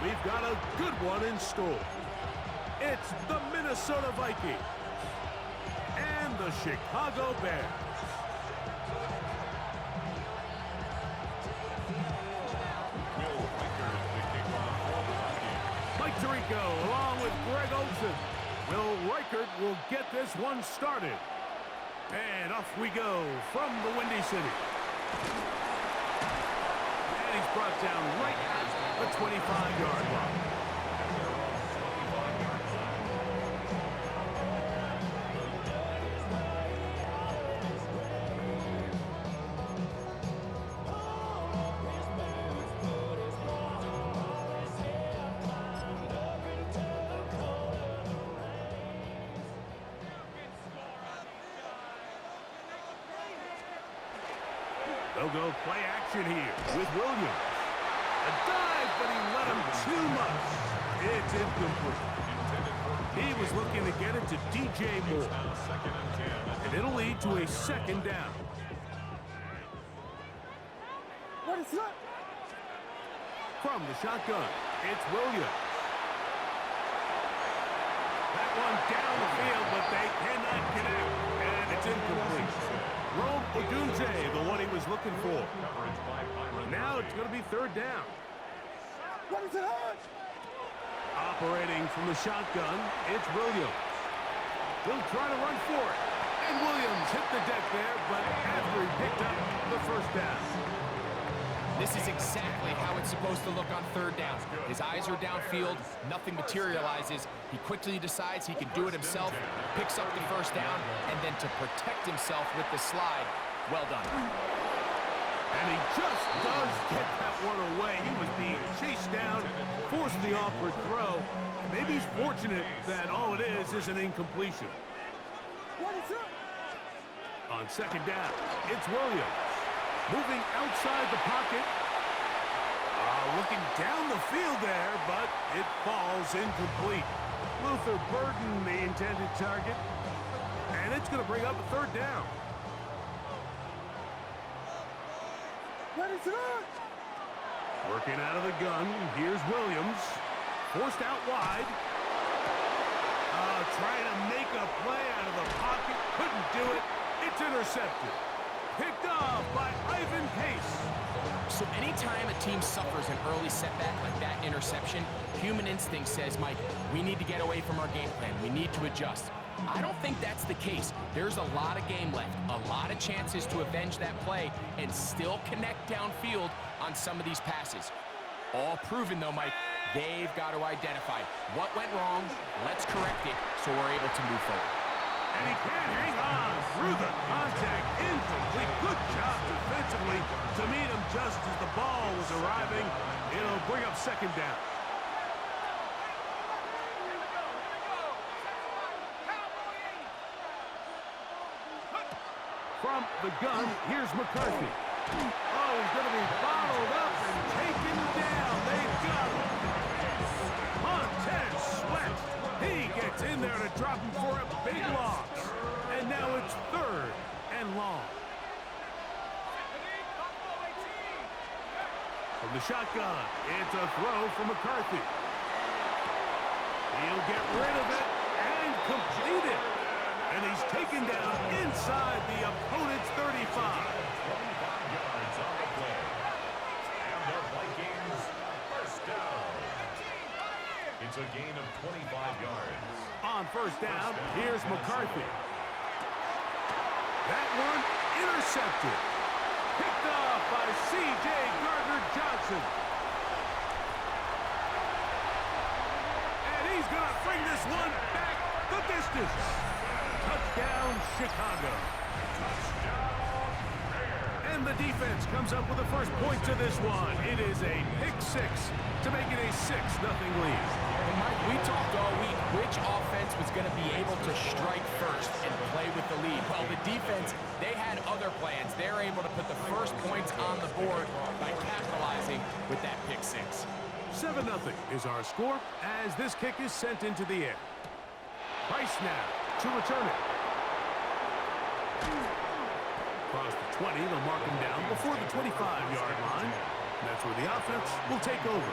we've got a good one in store. It's the Minnesota Vikings and the Chicago Bears. Mike Tirico along with Greg Olsen. Will Reichert will get this one started. And off we go from the Windy City. And he's brought down right at the 25-yard line. They'll go play action here with Williams. A dive, but he let him too much. It's incomplete. He was looking to get it to DJ Moore. And it'll lead to a second down. What is that? From the shotgun, it's Williams. That one down the field, but they cannot connect. And it's incomplete. Rome Odunze, the one he was looking for. Now it's going to be third down. What is it on? Operating from the shotgun, it's Williams. He'll try to run for it. And Williams hit the deck there, but after he picked up the first down. This is exactly how it's supposed to look on third down. His eyes are downfield, nothing materializes. He quickly decides he can do it himself, picks up the first down, and then to protect himself with the slide, well done. And he just does get that one away. He was being chased down, forced the awkward throw. Maybe he's fortunate that all it is an incompletion. What is it? On second down, it's Williams. Moving outside the pocket. Looking down the field there, but it falls incomplete. Luther Burden, the intended target. And it's going to bring up a third down. What is it on? Working out of the gun. Here's Williams. Forced out wide. Trying to make a play out of the pocket. Couldn't do it. It's intercepted. Picked off by Ivan Pace. So anytime a team suffers an early setback like that interception, human instinct says, Mike, we need to get away from our game plan. We need to adjust. I don't think that's the case. There's a lot of game left, a lot of chances to avenge that play and still connect downfield on some of these passes. All proven, though, Mike, they've got to identify what went wrong, let's correct it so we're able to move forward. And he can't hang on through the contact. Incomplete. Good job defensively to meet him just as the ball was arriving. It'll bring up second down. From the gun, here's McCarthy. Oh, he's going to be bottled up and taken down. They've got him. Montez Sweat. He gets in there to drop him for a big loss. And now it's third and long. From the shotgun, it's a throw from McCarthy. He'll get rid of it and complete it. And he's taken down inside the opponent's 35. 25 yards on the play. And the Vikings first down. It's a gain of 25 yards. On first down, here's McCarthy. That one intercepted. Picked off by C.J. Gardner-Johnson. And he's going to bring this one back the distance. Touchdown, Chicago. And the defense comes up with the first point to this one. It is a pick six to make it a 6-0 lead. And Mike, we talked all week which offense was going to be able to strike first and play with the lead. Well, the defense, they had other plans. They're able to put the first points on the board by capitalizing with that pick six. 7-0 is our score as this kick is sent into the air. Price now to return it. Across the 20, they'll mark him down before the 25-yard line. That's where the offense will take over.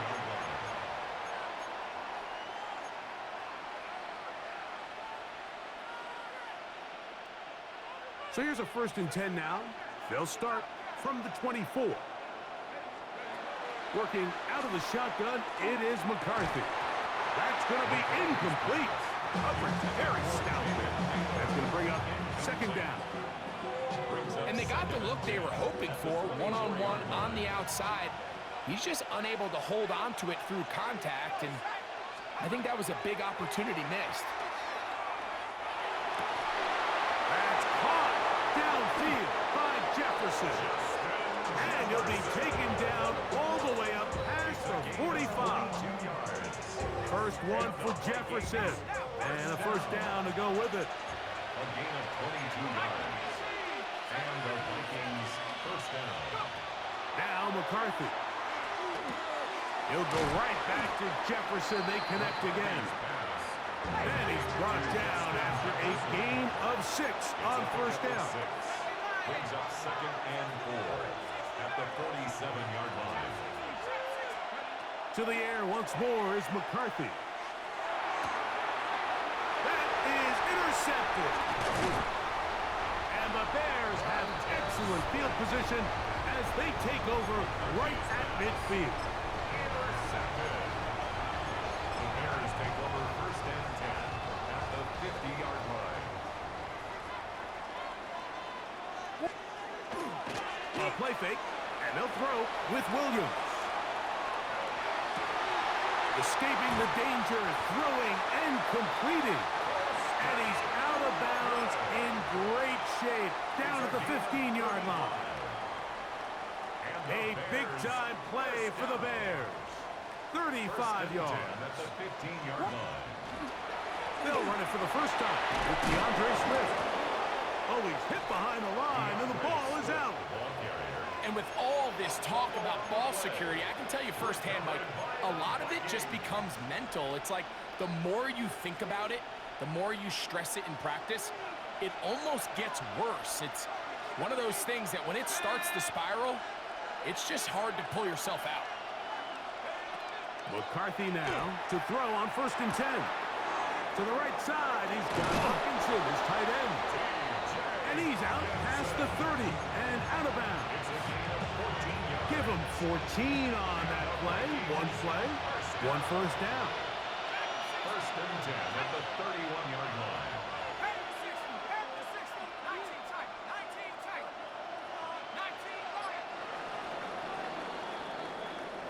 So here's a 1st and 10 now. They'll start from the 24. Working out of the shotgun, it is McCarthy. That's going to be incomplete. Coverage very stout there. That's going to bring up 2nd down. And they got the look they were hoping for, one-on-one on the outside. He's just unable to hold on to it through contact, and I think that was a big opportunity missed. That's caught downfield by Jefferson. And he'll be taken down all the way up past the 45. First one for Jefferson. And a 1st down to go with it. A gain of 22 yards. And the Vikings 1st down. Now McCarthy. He'll go right back to Jefferson. They connect again. And he's brought down after a gain of 6 on 1st down. Brings up 2nd and 4 at the 47-yard line. To the air once more is McCarthy. That is intercepted. And the Bears have excellent field position as they take over right at midfield. Intercepted. The Bears take over 1st and 10 at the 50-yard line. A play fake, and they'll throw with Williams. Escaping the danger, throwing and completing. And he's out of bounds in great shape, down at the 15-yard line. A big-time play for the Bears. 35 yards. At the 15-yard line. They'll run it for the 1st time with DeAndre Swift. Oh, he's hit behind the line, and the ball is out. And with all this talk about ball security, I can tell you firsthand, Mike, a lot of it just becomes mental. It's like the more you think about it, the more you stress it in practice, it almost gets worse. It's one of those things that when it starts to spiral, it's just hard to pull yourself out. McCarthy now to throw on 1st and 10. To the right side, he's got Hawkinson, his tight end. And he's out past the 30 and out of bounds. Give him 14 on that play. One play, 1 1st down. 1st and 10 at the 31-yard line.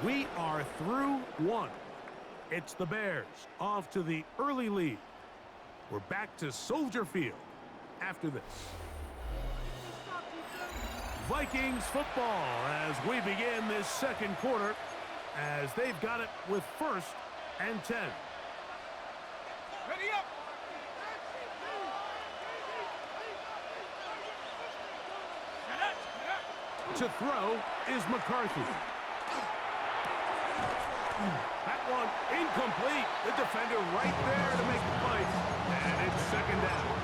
We are through 1. It's the Bears off to the early lead. We're back to Soldier Field after this. Vikings football as we begin this 2nd quarter as they've got it with 1st and 10. Ready up! To throw is McCarthy. That one incomplete. The defender right there to make the play. And it's 2nd down.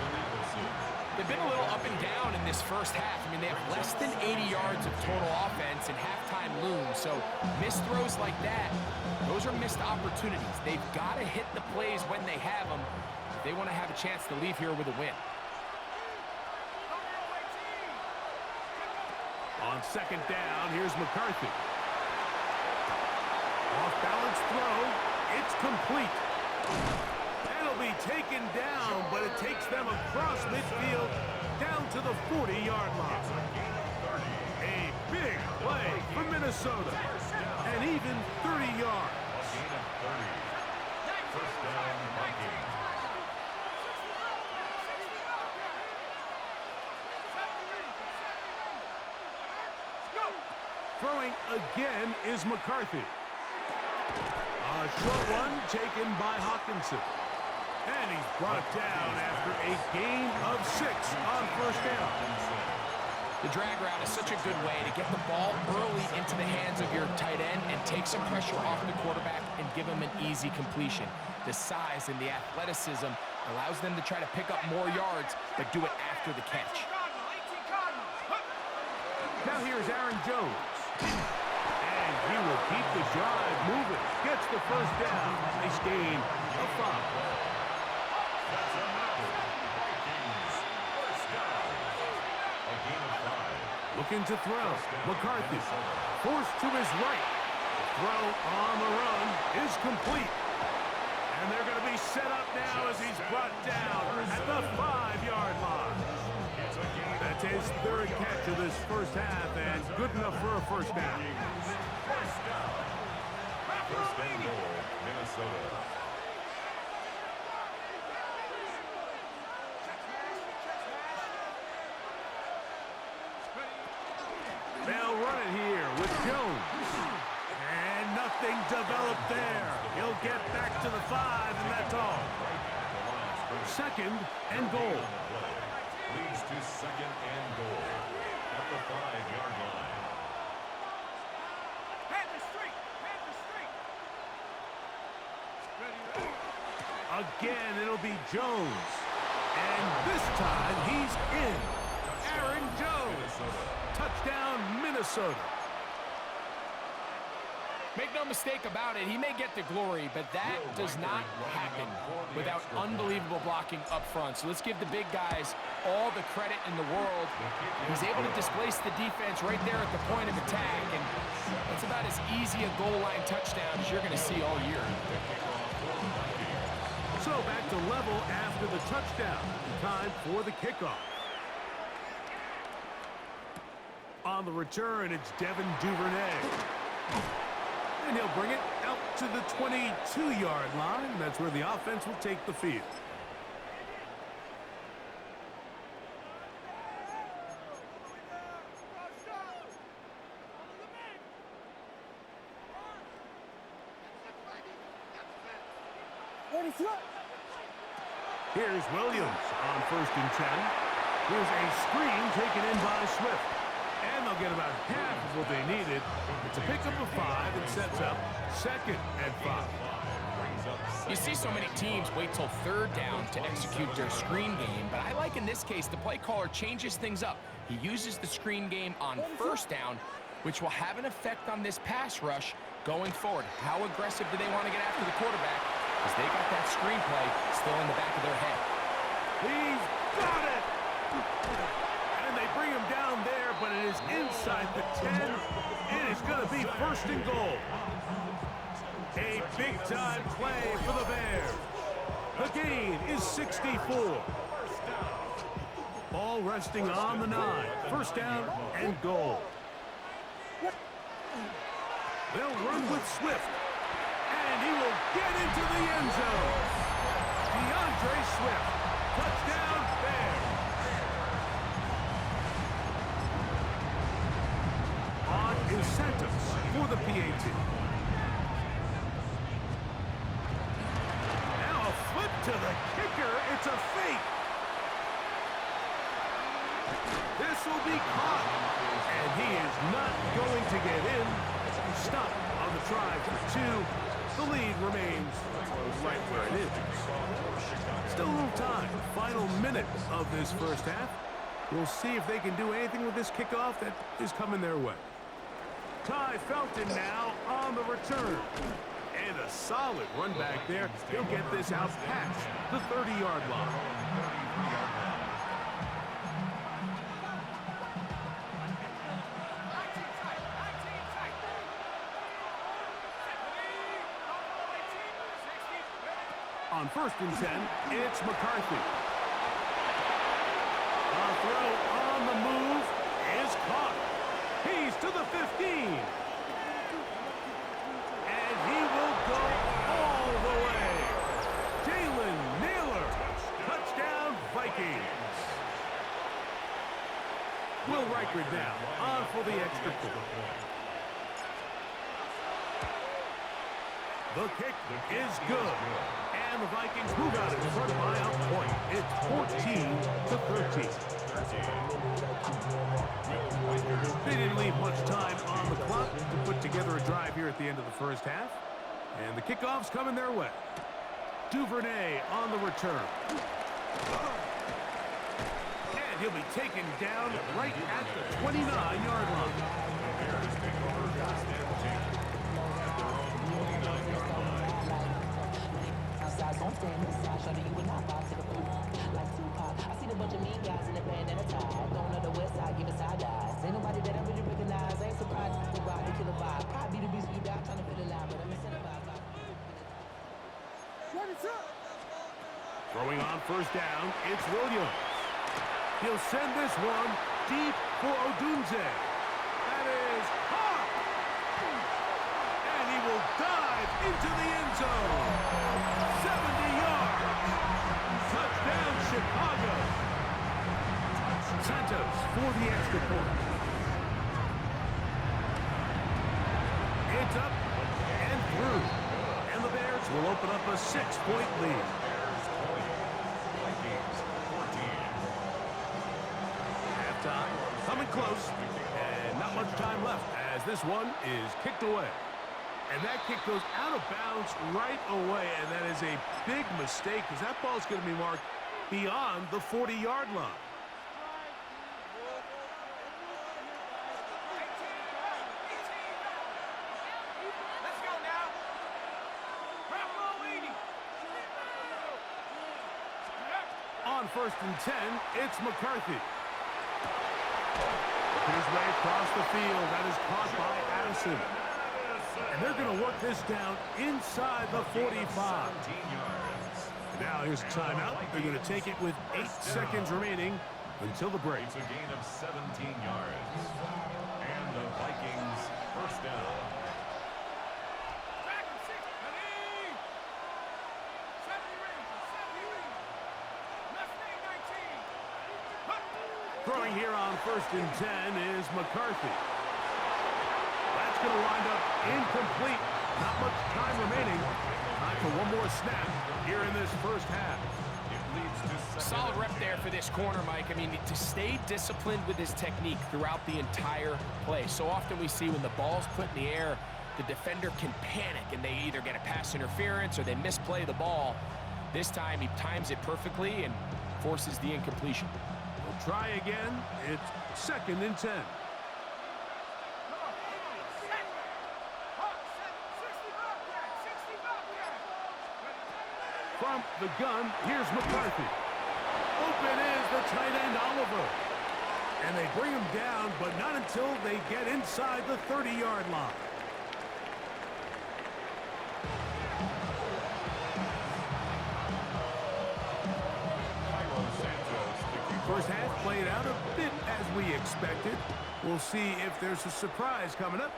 They've been a little up and down in this 1st half. I mean, they have less than 80 yards of total offense and halftime looms. So missed throws like that, those are missed opportunities. They've got to hit the plays when they have them if they want to have a chance to leave here with a win. On 2nd down, here's McCarthy. Off-balance throw. It's complete. That'll be taken down, but it takes them across midfield down to the 40-yard line. A big play for Minnesota. And even 30 yards. A gain of 30. 1st down, Vikings. Throwing again is McCarthy. A short one taken by Hawkinson. And he's brought down after a gain of 6 on 1st down. The drag route is such a good way to get the ball early into the hands of your tight end and take some pressure off the quarterback and give him an easy completion. The size and the athleticism allows them to try to pick up more yards, but do it after the catch. Now here's Aaron Jones. And he will keep the drive moving. Gets the 1st down. Nice gain of 5. That's another Vikings 1st down. Looking to throw. McCarthy forced to his right. Throw on the run is complete. And they're going to be set up now as he's brought down at the 5-yard line. That's his third catch of this first half, and good enough for a first down. First and goal, Minnesota. They'll run it here with Jones. And nothing developed there. He'll get back to the 5, and that's all. Second and goal. Leads to second and goal at the 5-yard line. Again, it'll be Jones. And this time, he's in. Aaron Jones. Touchdown, Minnesota. Make no mistake about it, he may get the glory, but that does not happen without unbelievable blocking up front. So let's give the big guys all the credit in the world. He's able to displace the defense right there at the point of attack, and that's about as easy a goal line touchdown as you're going to see all year. So back to level after the touchdown. Time for the kickoff. On the return, it's Devin Duvernay. And he'll bring it out to the 22-yard line. That's where the offense will take the field. Here's Williams on 1st and 10. Here's a screen taken in by Swift. And they'll get about half of what they needed. It's a pickup of 5 and sets up 2nd and 5. You see so many teams wait till 3rd down to execute their screen game, but I like in this case the play caller changes things up. He uses the screen game on 1st down, which will have an effect on this pass rush going forward. How aggressive do they want to get after the quarterback? Because they got that screenplay still in the back of their head. He's got it! And they bring him down there, but it is inside the 10. It is going to be 1st and goal. A big-time play for the Bears. The gain is 64. Ball resting on the 9. 1st down and goal. They'll run with Swift. And he will get into the end zone. DeAndre Swift. Touchdown, Bears. On incentives for the PAT. Now a flip to the kicker. It's a fake. This will be caught. And he is not going to get in. Stop on the try for 2. The lead remains right where it is. Still a little time. Final minute of this first half. We'll see if they can do anything with this kickoff that is coming their way. Ty Felton now on the return. And a solid run back there. He'll get this out past the 30-yard line. On 1st and 10, it's McCarthy. A throw on the move is caught. He's to the 15. And he will go all the way. Jalen Naylor. Touchdown, Vikings. Will Reichard now on for the extra point. The kick is good. And the Vikings move out in front by a point. It's 14-13. They didn't leave much time on the clock to put together a drive here at the end of the first half. And the kickoff's coming their way. Duvernay on the return. And he'll be taken down right at the 29-yard line. Don't stand inside, show you when I pop to the pool. Like Tupac, I see the bunch of mean guys in the band and a tie. Don't know the west side, give us side eyes. Ain't nobody that I really recognize. I ain't surprised to go out the killer vibe. Probably be the reason you die trying to feel alive, but I'm incentivized. Throwing on first down, it's Williams. He'll send this one deep for Odunze. That is hot. And he will dive into the end zone. 70 yards. Touchdown, Chicago. Santos for the extra point. It's up and through. And the Bears will open up a 6-point lead. Halftime coming close. And not much time left as this one is kicked away. And that kick goes out of bounds right away. And that is a big mistake because that ball is going to be marked beyond the 40-yard line. On 1st and 10, it's McCarthy. His way across the field. That is caught by Addison. And they're going to work this down inside the 45. Now here's a timeout. They're going to take it with 8 seconds remaining until the break. It's a gain of 17 yards. And the Vikings first down. Throwing here on 1st and 10 is McCarthy. That's going to wind up incomplete. Not much time remaining. Time for one more snap here in this first half. Solid rep there for this corner, Mike. I mean, to stay disciplined with his technique throughout the entire play. So often we see when the ball's put in the air, the defender can panic and they either get a pass interference or they misplay the ball. This time he times it perfectly and forces the incompletion. We'll try again. It's 2nd and 10. From the gun, here's McCarthy. Open is the tight end, Oliver. And they bring him down, but not until they get inside the 30-yard line. First half played out a bit as we expected. We'll see if there's a surprise coming up.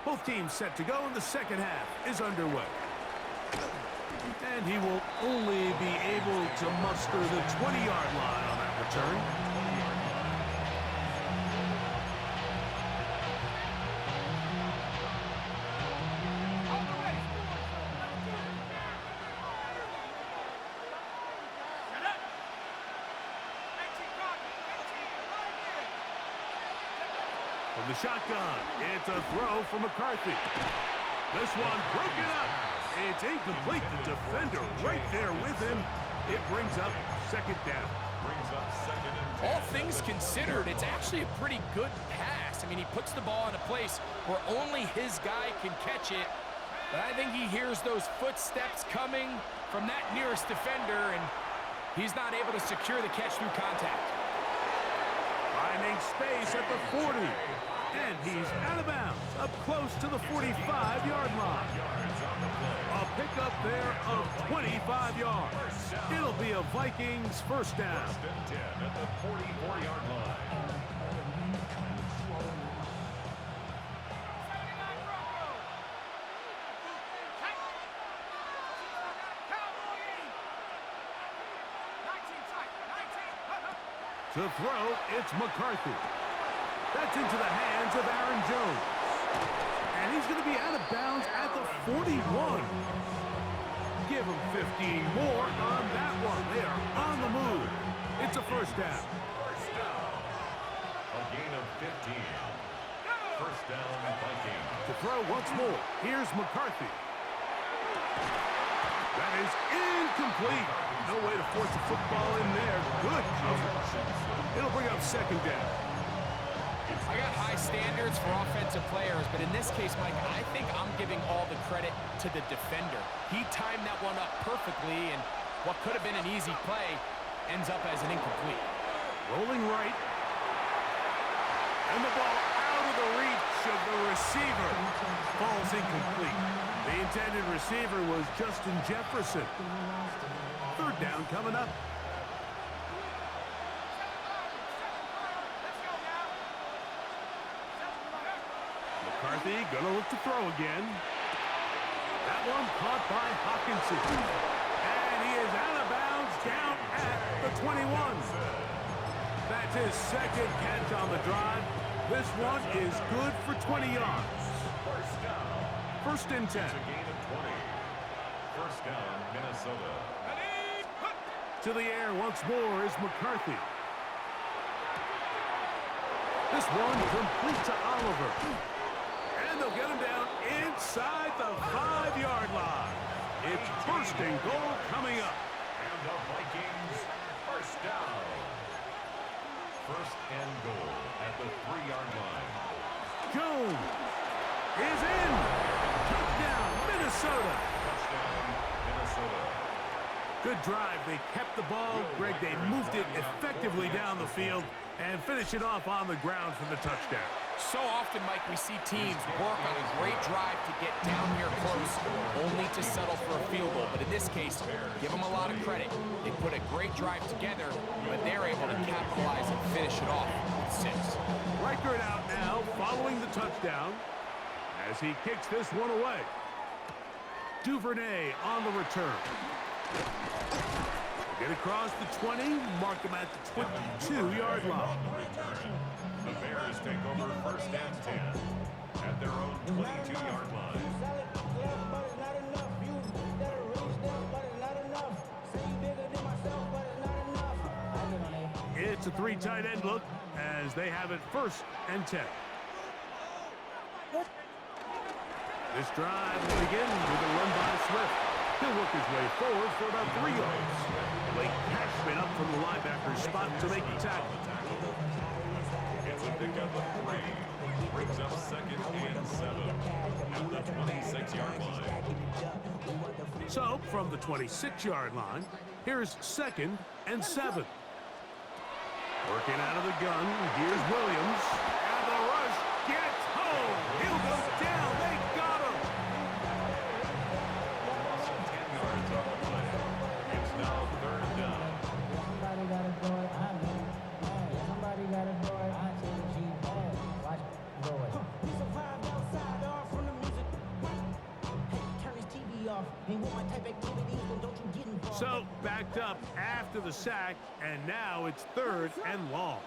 Both teams set to go, and the second half is underway. And he will only be able to muster the 20-yard line on that return. From the shotgun, it's a throw for McCarthy. This one broken up. It's incomplete. The defender right there with him. It brings up 2nd down. All things considered, it's actually a pretty good pass. I mean, he puts the ball in a place where only his guy can catch it. But I think he hears those footsteps coming from that nearest defender, and he's not able to secure the catch through contact. Finding space at the 40. And he's out of bounds, up close to the 45-yard line. A pickup there of 25 yards. It'll be a Vikings first down. 1st and 10 at the 44-yard line. To throw, it's McCarthy. That's into the hands of Aaron Jones. And he's going to be out of bounds at the 41. Give him 15 more on that one. They are on the move. It's a first down. A gain of 15. First down, Vikings. To throw once more, here's McCarthy. That is incomplete. No way to force the football in there. Good coverage. It'll bring up 2nd down. I got high standards for offensive players, but in this case, Mike, I think I'm giving all the credit to the defender. He timed that one up perfectly, and what could have been an easy play ends up as an incomplete. Rolling right. And the ball out of the reach of the receiver. Ball's incomplete. The intended receiver was Justin Jefferson. Third down coming up. McCarthy gonna look to throw again. That one caught by Hawkinson. And he is out of bounds down at the 21. That's his second catch on the drive. This one is good for 20 yards. First and 10. It's a gain of 20. First down, Minnesota. To the air once more is McCarthy. This one complete to Oliver. And they'll get him down inside the 5-yard line. It's first and goal coming up. And the Vikings, first down. First and goal at the 3-yard line. Jones is in. Touchdown, Minnesota. Touchdown, Minnesota. Good drive. They kept the ball. Greg, they moved it effectively down the field and finish it off on the ground for the touchdown. So often, Mike, we see teams work on a great drive to get down here close, only to settle for a field goal. But in this case, give them a lot of credit. They put a great drive together, but they're able to capitalize and finish it off with 6. Reichert out now, following the touchdown, as he kicks this one away. Duvernay on the return. Get across the 20, mark him at the 22-yard line. The Bears take over first and 10 at their own 22-yard line. It's a 3 tight end look as they have it first and 10. This drive will begin with a run by Swift. He'll work his way forward for about 3 yards. Blake Cashman up from the linebacker's spot to make the tackle. It's a pickup of 3. Brings up second and 7 at the 26-yard line. So, from the 26-yard line, here's second and 7. Working out of the gun, here's Williams. And the rush gets home. He'll go down. They got him. 10 yards on the play. It's now third down. Somebody got a boy, I know. Somebody got a boy, I tell you, watch boy. We survived outside, off from the music. Hey, turn his TV off. Ain't want my type activities, but don't you get involved. So, backed up after the sack, and now it's third and long.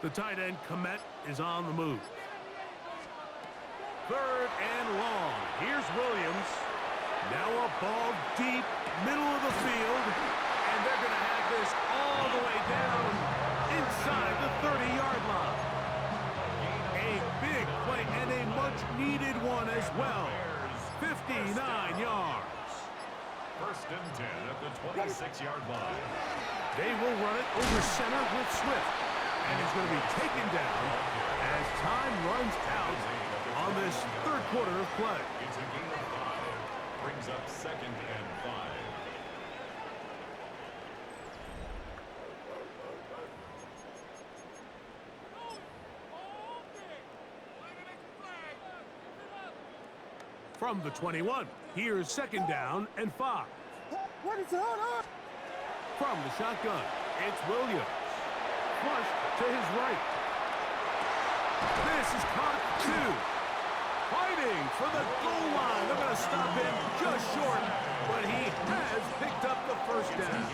The tight end, Komet, is on the move. Third and long. Here's Williams. Now a ball deep, middle of the field, and they're going to have this all the way down inside the 30-yard line. A big play and a much-needed one as well. 59 yards. First and 10 at the 26-yard line. They will run it over center with Swift. And he's going to be taken down as time runs out on this third quarter of play. It's a gain of 5. Brings up second and 5. From the 21, here's second down and 5. What is going on? From the shotgun, it's Williams. Flush to his right. This is caught 2. Fighting for the goal line. They're going to stop him just short, but he has picked up the first down.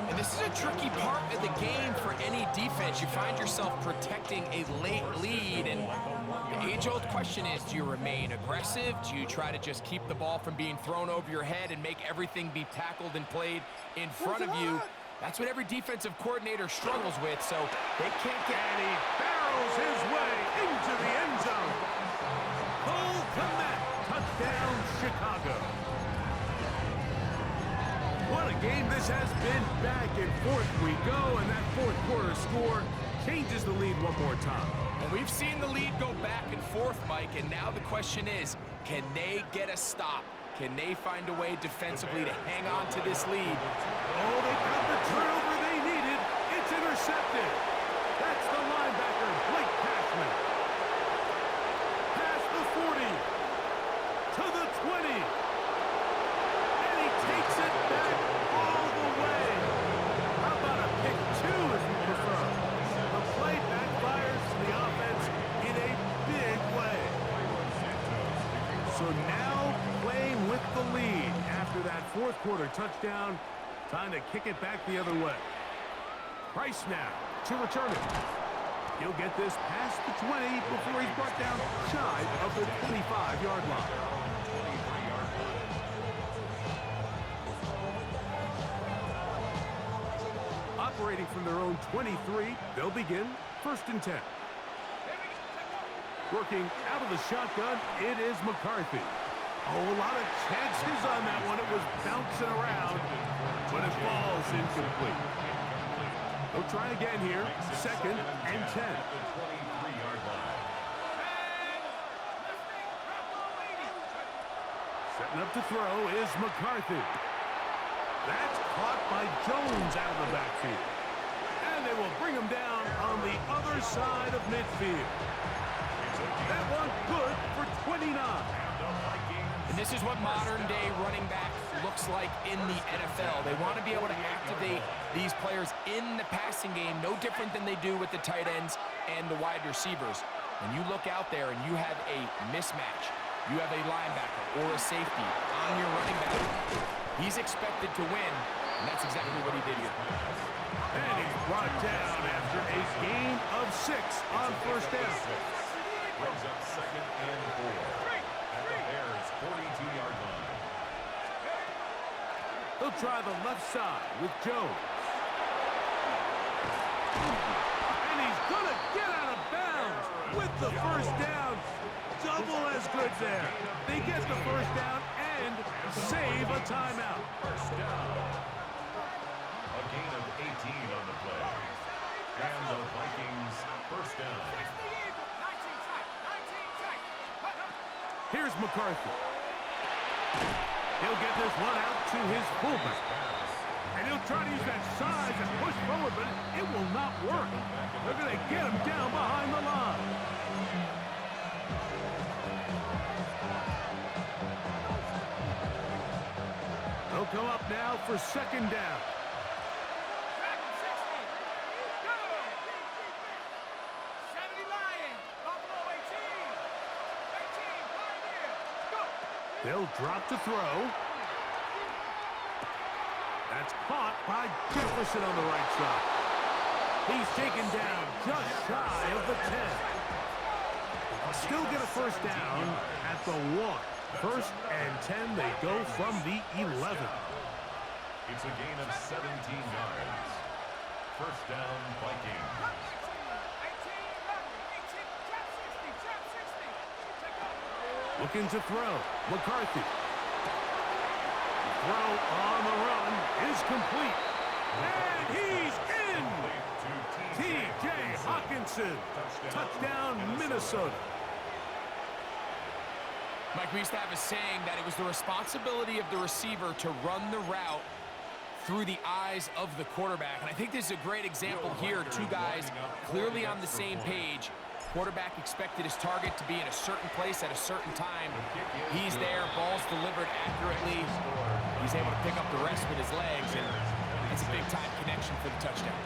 And this is a tricky part of the game for any defense. You find yourself protecting a late lead, and the age-old question is, do you remain aggressive? Do you try to just keep the ball from being thrown over your head and make everything be tackled and played in front of you? That's what every defensive coordinator struggles with, so they can't get... And he barrels his way into the end zone. Cole Komet, touchdown, Chicago. What a game this has been. Back and forth we go, and that fourth quarter score changes the lead one more time. And we've seen the lead go back and forth, Mike, and now the question is, can they get a stop? Can they find a way defensively to hang on to this lead? Oh, they got the turnover they needed. It's intercepted. That's the linebacker, Blake fourth quarter touchdown. Time to kick it back the other way. Price now to return it. He'll get this past the 20 before he's brought down shy of the 25-yard line. Operating from their own 23, they'll begin 1st and 10. Working out of the shotgun, it is McCarthy. Oh, a lot of chances on that one. It was bouncing around, but it falls incomplete. They'll try again here, 2nd and 10. Setting up to throw is McCarthy. That's caught by Jones out of the backfield. And they will bring him down on the other side of midfield. That one good for 29. And this is what modern-day running back looks like in the NFL. They want to be able to activate these players in the passing game, no different than they do with the tight ends and the wide receivers. When you look out there and you have a mismatch, you have a linebacker or a safety on your running back, he's expected to win, and that's exactly what he did here. And he's brought down after a gain of 6 on 1st down. Brings up 2nd and 4 at the Bears' 42-yard line. They'll try the left side with Jones. And he's going to get out of bounds with the 1st down. Double as good there. They get the 1st down and save a timeout. 1st down. A gain of 18 on the play. And the Vikings 1st down. Here's McCarthy. He'll get this one out to his fullback. And he'll try to use that size and push forward, but it will not work. They're going to get him down behind the line. They'll come up now for 2nd down. They'll drop to throw. That's caught by Jefferson on the right side. He's taken down just shy of the 10. Still get a 1st down at the 1. 1st and 10, they go from the 11. It's a gain of 17 yards. 1st down, Vikings. Looking to throw. McCarthy. Throw on the run is complete. And he's in! T.J. Hawkinson. Touchdown, Minnesota. Mike, we used to have a saying that it was the responsibility of the receiver to run the route through the eyes of the quarterback. And I think this is a great example here. Two guys clearly on the same page. Quarterback expected his target to be in a certain place at a certain time. He's there, ball's delivered accurately. He's able to pick up the rest with his legs, and it's a big-time connection for the touchdown.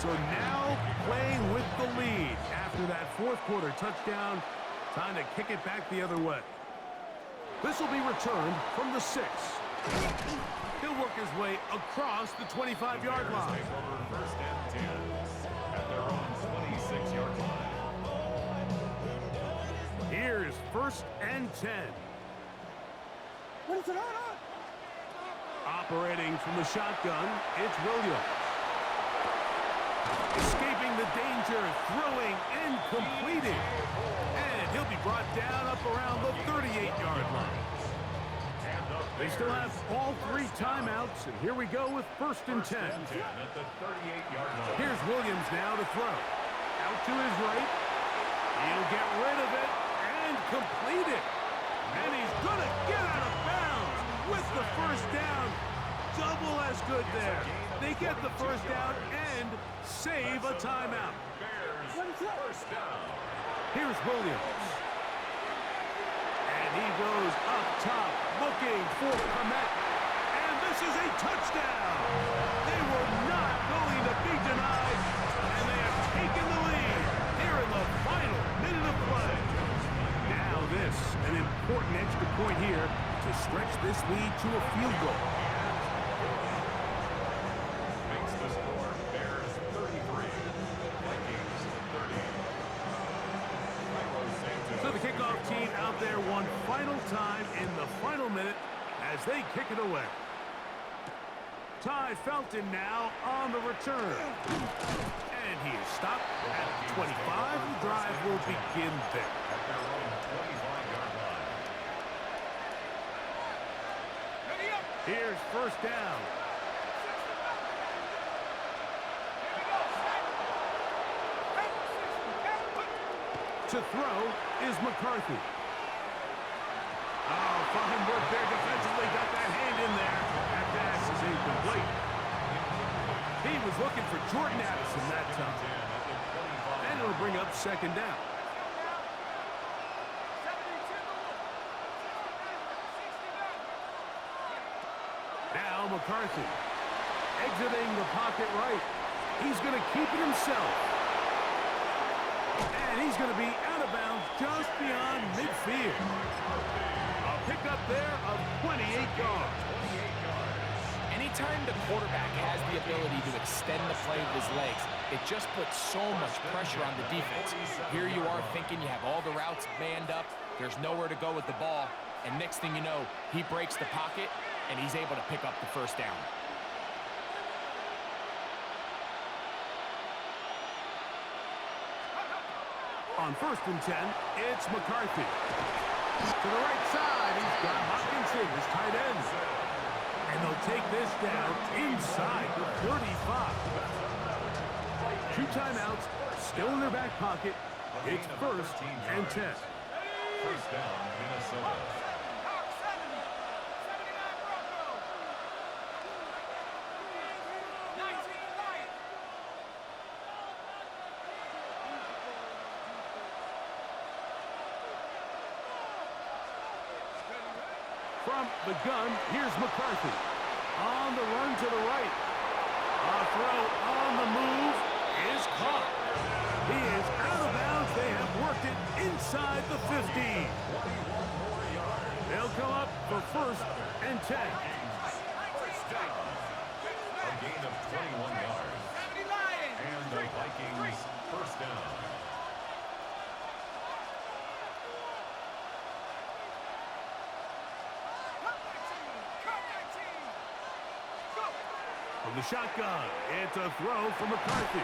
So now playing with the lead after that 4th quarter touchdown. Time to kick it back the other way. This will be returned from the 6. He'll work his way across the 25-yard line. 1st and 10 at their own 26-yard line. Here's 1st and 10. What is it on? Operating from the shotgun, it's Williams. Escaping the danger, throwing and completing. And he'll be brought down up around the 38-yard line. They still have all 3 timeouts, and here we go with 1st and 10. At the 38-yard line. Here's Williams now to throw. Out to his right. He'll get rid of it and complete it. And he's going to get out of bounds with the 1st down. Double as good there. They get the 1st down and save a timeout. Bears 1st down. Here's Williams. And he goes up top, looking for Komet. And this is a touchdown. They were not going to be denied, and they have taken the lead here in the final minute of play. Now this, an important extra point here to stretch this lead to a field goal. Makes the score Bears 33, Vikings 30. So the kickoff team out there one final time in the final minute as they kick it away. Ty Felton now on the return. And he is stopped at 25. The drive will begin there. At their own 25-yard line. Here's first down. To throw is McCarthy. Oh, fine work there defensively. Got that hand in there. That pass is incomplete. He was looking for Jordan Addison that time. And it'll bring up second down. Now McCarthy exiting the pocket right. He's going to keep it himself. And he's going to be out of bounds just beyond midfield. A pickup there of 28 yards. Anytime the quarterback has the ability to extend the play with his legs, it just puts so much pressure on the defense. Here you are thinking you have all the routes manned up, there's nowhere to go with the ball, and next thing you know, he breaks the pocket, and he's able to pick up the first down. On 1st and 10, it's McCarthy. To the right side, he's got Hopkinson, his tight end. And they'll take this down inside the 35. 2 timeouts, still in their back pocket. It's 1st and 10. First down, Minnesota. From the gun, here's McCarthy. On the run to the right. A throw on the move is caught. He is out of bounds. They have worked it inside the 15. They'll come up for 1st and 10. First down. A gain of 21 yards. And the Vikings first down. From the shotgun, it's a throw from McCarthy.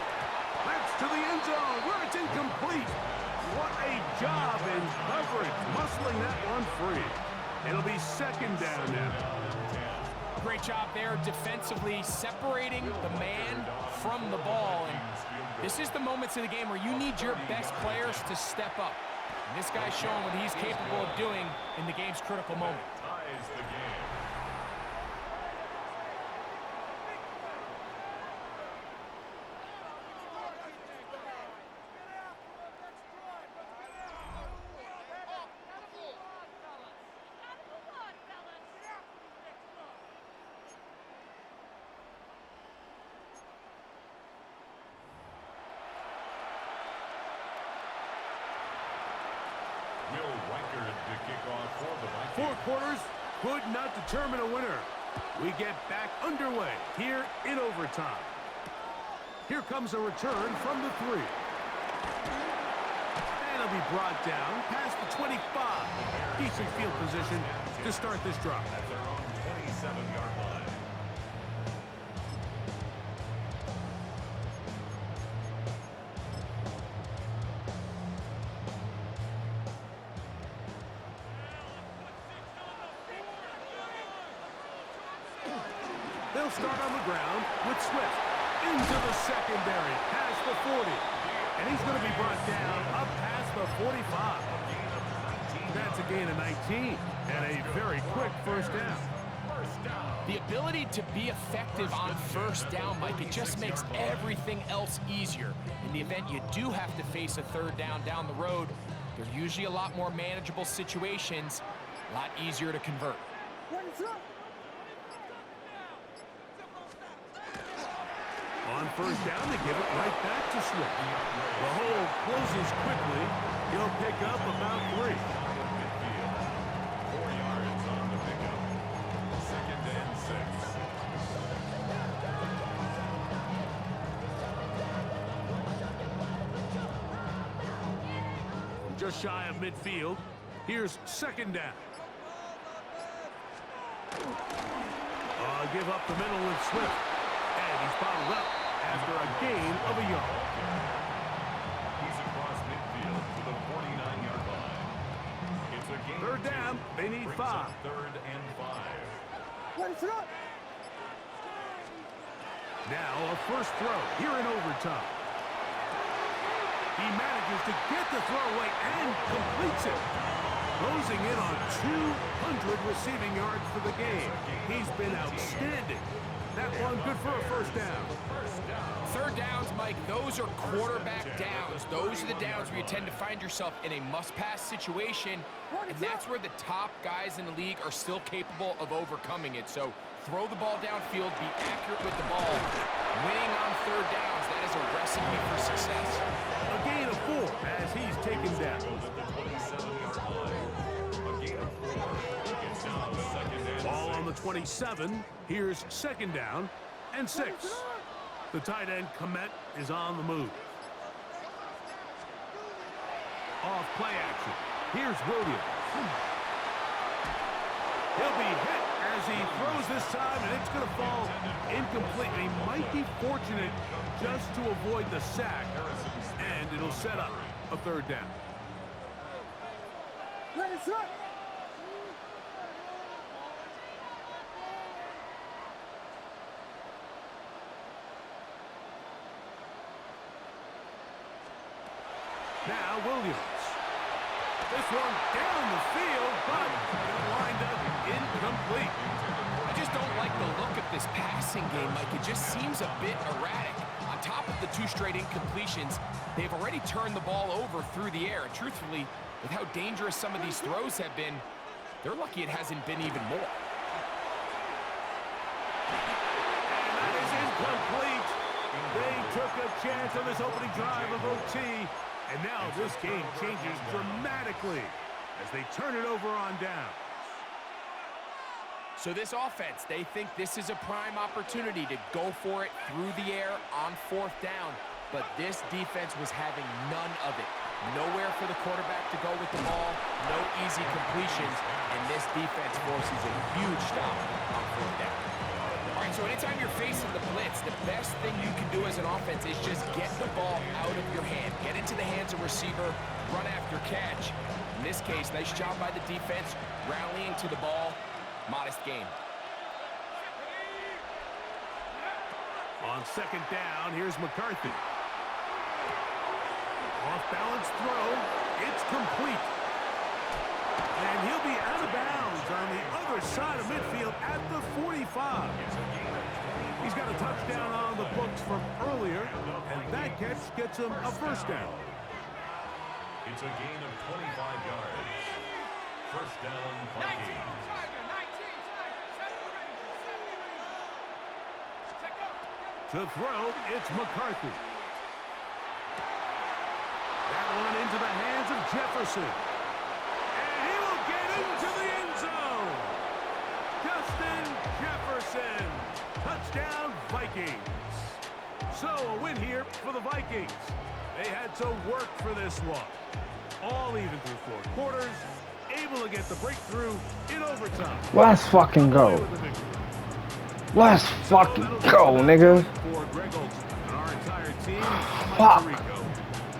That's to the end zone where it's incomplete. What a job in coverage, muscling that one free. It'll be second down now. Great job there defensively, separating the man from the ball. And this is the moments in the game where you need your best players to step up. And this guy's showing what he's capable of doing in the game's critical moment. Ties the game. To kick off for the Vikings. 4 quarters could not determine a winner. We get back underway here in overtime. Here comes a return from the 3. And it'll be brought down past the 25. Decent field position to start this drive. At their own 27-yard line. They'll start on the ground with Swift into the secondary, past the 40. And he's going to be brought down up past the 45. That's a gain of 19 and a very quick first down. The ability to be effective on first down, Mike, it just makes everything else easier. In the event you do have to face a 3rd down down the road, there's usually a lot more manageable situations, a lot easier to convert. On first down, they give it right back to Swift. The hole closes quickly. He'll pick up about 3. 4 yards on the pick. just shy of midfield. Here's second down. Give up the middle with Swift. And he's bottled up after a gain of a yard. He's across midfield to the 49-yard line. It's a gain. Third down. They need 5. Third and 5. What is it up? Now a first throw here in overtime. He manages to get the throw away and completes it. Closing in on 200 receiving yards for the game. He's been outstanding. That one good for a first down. Third downs, Mike, those are quarterback downs. Those are the downs where you tend to find yourself in a must-pass situation, and that's where the top guys in the league are still capable of overcoming it. So throw the ball downfield, be accurate with the ball. Winning on third downs, that is a recipe for success. A gain of 4 as he's taken down. Ball on the 27. Here's second down and 6. The tight end, Komet, is on the move. Off play action. Here's Williams. He'll be hit as he throws this time, and it's going to fall incomplete. He might be fortunate just to avoid the sack, and it'll set up a third down. Let it up. Now Williams. This one down the field, but it'll wind up incomplete. I just don't like the look of this passing game, Mike. It just seems a bit erratic. On top of the 2 straight incompletions, they've already turned the ball over through the air. And truthfully, with how dangerous some of these throws have been, they're lucky it hasn't been even more. And that is incomplete. They took a chance on this opening drive of OT. And now this game changes dramatically as they turn it over on down. So this offense, they think this is a prime opportunity to go for it through the air on fourth down. But this defense was having none of it. Nowhere for the quarterback to go with the ball, no easy completions, and this defense forces a huge stop on fourth down. All right, so anytime you're facing the blitz, the best thing you can do as an offense is just get the ball out of your hand. Get into the hands of receiver, run after catch. In this case, nice job by the defense, rallying to the ball. Modest game. On second down, here's McCarthy. Off-balance throw. It's complete. And he'll be out of bounds on the other side of midfield at the 45. He's got a touchdown on the books from earlier, and that catch gets him a first down. It's a gain of 25 yards. First down, Vikings. To throw, it's McCarthy. That one into the hands of Jefferson. And he will get into the end zone. Justin Jefferson. Touchdown, Vikings. So a win here for the Vikings. They had to work for this one. All even through 4 quarters. Able to get the breakthrough in overtime. Let's fucking go. Let's fucking go, nigga. For Greg Olson and our entire team, Fuck.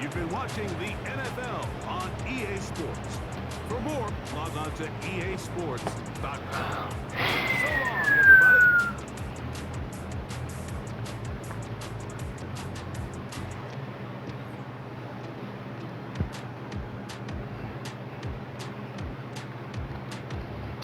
You've been watching the NFL on EA Sports. For more, log on to easports.com.